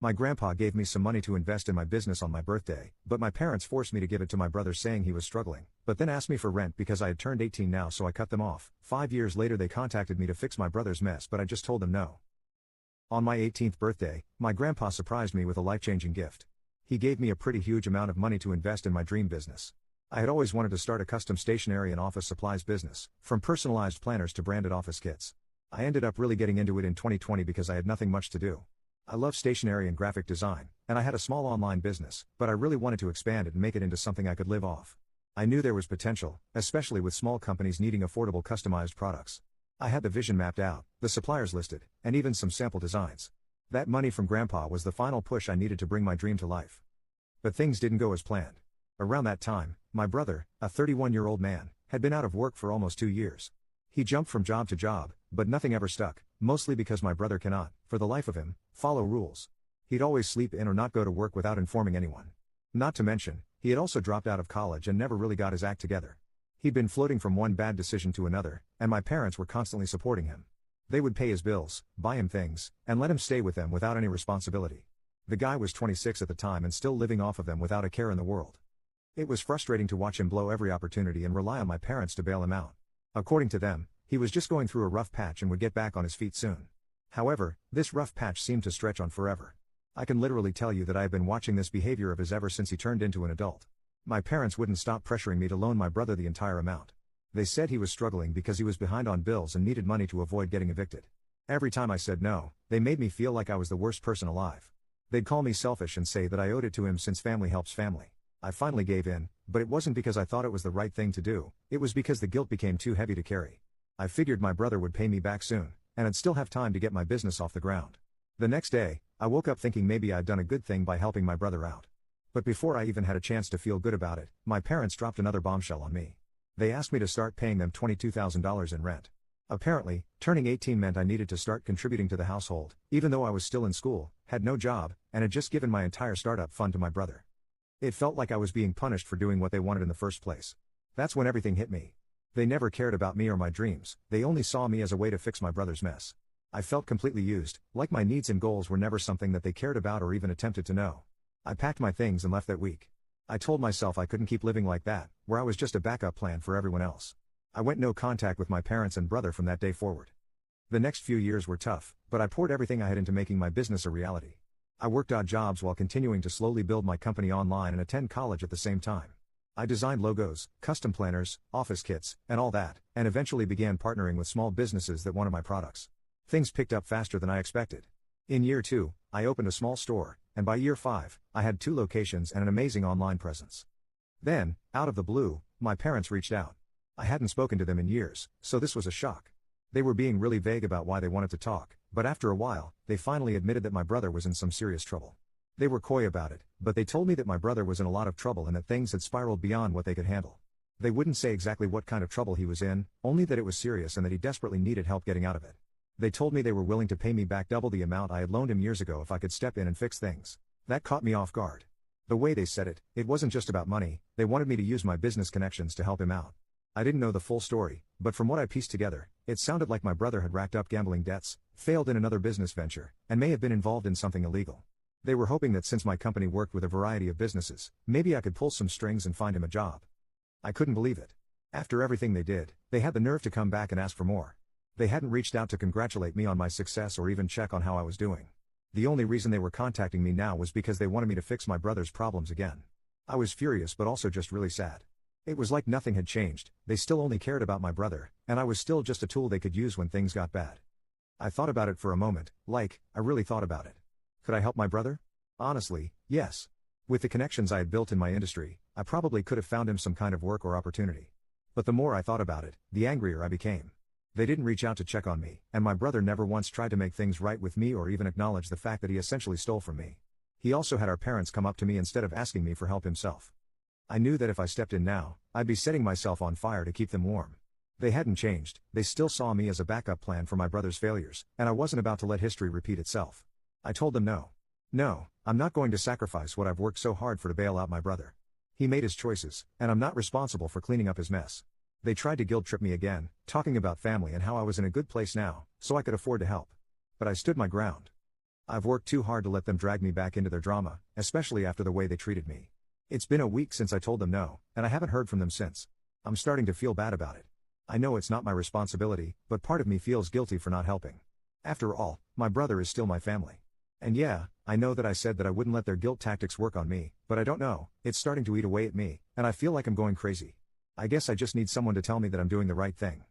My grandpa gave me some money to invest in my business on my birthday, but my parents forced me to give it to my brother saying he was struggling, but then asked me for rent because I had turned 18 now, so I cut them off. 5 years later they contacted me to fix my brother's mess, but I just told them no. On my 18th birthday, my grandpa surprised me with a life-changing gift. He gave me a pretty huge amount of money to invest in my dream business. I had always wanted to start a custom stationery and office supplies business, from personalized planners to branded office kits. I ended up really getting into it in 2020 because I had nothing much to do. I love stationery and graphic design, and I had a small online business, but I really wanted to expand it and make it into something I could live off. I knew there was potential, especially with small companies needing affordable customized products. I had the vision mapped out, the suppliers listed, and even some sample designs. That money from Grandpa was the final push I needed to bring my dream to life. But things didn't go as planned. Around that time, my brother, a 31-year-old man, had been out of work for almost 2 years. He jumped from job to job, but nothing ever stuck, mostly because my brother cannot, for the life of him, follow rules. He'd always sleep in or not go to work without informing anyone. Not to mention, he had also dropped out of college and never really got his act together. He'd been floating from one bad decision to another, and my parents were constantly supporting him. They would pay his bills, buy him things, and let him stay with them without any responsibility. The guy was 26 at the time and still living off of them without a care in the world. It was frustrating to watch him blow every opportunity and rely on my parents to bail him out. According to them, he was just going through a rough patch and would get back on his feet soon. However, this rough patch seemed to stretch on forever. I can literally tell you that I have been watching this behavior of his ever since he turned into an adult. My parents wouldn't stop pressuring me to loan my brother the entire amount. They said he was struggling because he was behind on bills and needed money to avoid getting evicted. Every time I said no, they made me feel like I was the worst person alive. They'd call me selfish and say that I owed it to him since family helps family. I finally gave in, but it wasn't because I thought it was the right thing to do, it was because the guilt became too heavy to carry. I figured my brother would pay me back soon, and I'd still have time to get my business off the ground. The next day, I woke up thinking maybe I'd done a good thing by helping my brother out. But before I even had a chance to feel good about it, my parents dropped another bombshell on me. They asked me to start paying them $22,000 in rent. Apparently, turning 18 meant I needed to start contributing to the household, even though I was still in school, had no job, and had just given my entire startup fund to my brother. It felt like I was being punished for doing what they wanted in the first place. That's when everything hit me. They never cared about me or my dreams, they only saw me as a way to fix my brother's mess. I felt completely used, like my needs and goals were never something that they cared about or even attempted to know. I packed my things and left that week. I told myself I couldn't keep living like that, where I was just a backup plan for everyone else. I went no contact with my parents and brother from that day forward. The next few years were tough, but I poured everything I had into making my business a reality. I worked odd jobs while continuing to slowly build my company online and attend college at the same time. I designed logos, custom planners, office kits, and all that, and eventually began partnering with small businesses that wanted my products. Things picked up faster than I expected. In year 2, I opened a small store, and by year 5, I had 2 locations and an amazing online presence. Then, out of the blue, my parents reached out. I hadn't spoken to them in years, so this was a shock. They were being really vague about why they wanted to talk, but after a while, they finally admitted that my brother was in some serious trouble. They were coy about it, but they told me that my brother was in a lot of trouble and that things had spiraled beyond what they could handle. They wouldn't say exactly what kind of trouble he was in, only that it was serious and that he desperately needed help getting out of it. They told me they were willing to pay me back double the amount I had loaned him years ago if I could step in and fix things. That caught me off guard. The way they said it, it wasn't just about money, they wanted me to use my business connections to help him out. I didn't know the full story, but from what I pieced together, it sounded like my brother had racked up gambling debts, failed in another business venture, and may have been involved in something illegal. They were hoping that since my company worked with a variety of businesses, maybe I could pull some strings and find him a job. I couldn't believe it. After everything they did, they had the nerve to come back and ask for more. They hadn't reached out to congratulate me on my success or even check on how I was doing. The only reason they were contacting me now was because they wanted me to fix my brother's problems again. I was furious but also just really sad. It was like nothing had changed, they still only cared about my brother, and I was still just a tool they could use when things got bad. I thought about it for a moment, I really thought about it. Could I help my brother? Honestly, yes. With the connections I had built in my industry, I probably could have found him some kind of work or opportunity. But the more I thought about it, the angrier I became. They didn't reach out to check on me, and my brother never once tried to make things right with me or even acknowledge the fact that he essentially stole from me. He also had our parents come up to me instead of asking me for help himself. I knew that if I stepped in now, I'd be setting myself on fire to keep them warm. They hadn't changed, they still saw me as a backup plan for my brother's failures, and I wasn't about to let history repeat itself. I told them no. No, I'm not going to sacrifice what I've worked so hard for to bail out my brother. He made his choices, and I'm not responsible for cleaning up his mess. They tried to guilt trip me again, talking about family and how I was in a good place now, so I could afford to help. But I stood my ground. I've worked too hard to let them drag me back into their drama, especially after the way they treated me. It's been a week since I told them no, and I haven't heard from them since. I'm starting to feel bad about it. I know it's not my responsibility, but part of me feels guilty for not helping. After all, my brother is still my family. And yeah, I know that I said that I wouldn't let their guilt tactics work on me, but I don't know, it's starting to eat away at me, and I feel like I'm going crazy. I guess I just need someone to tell me that I'm doing the right thing.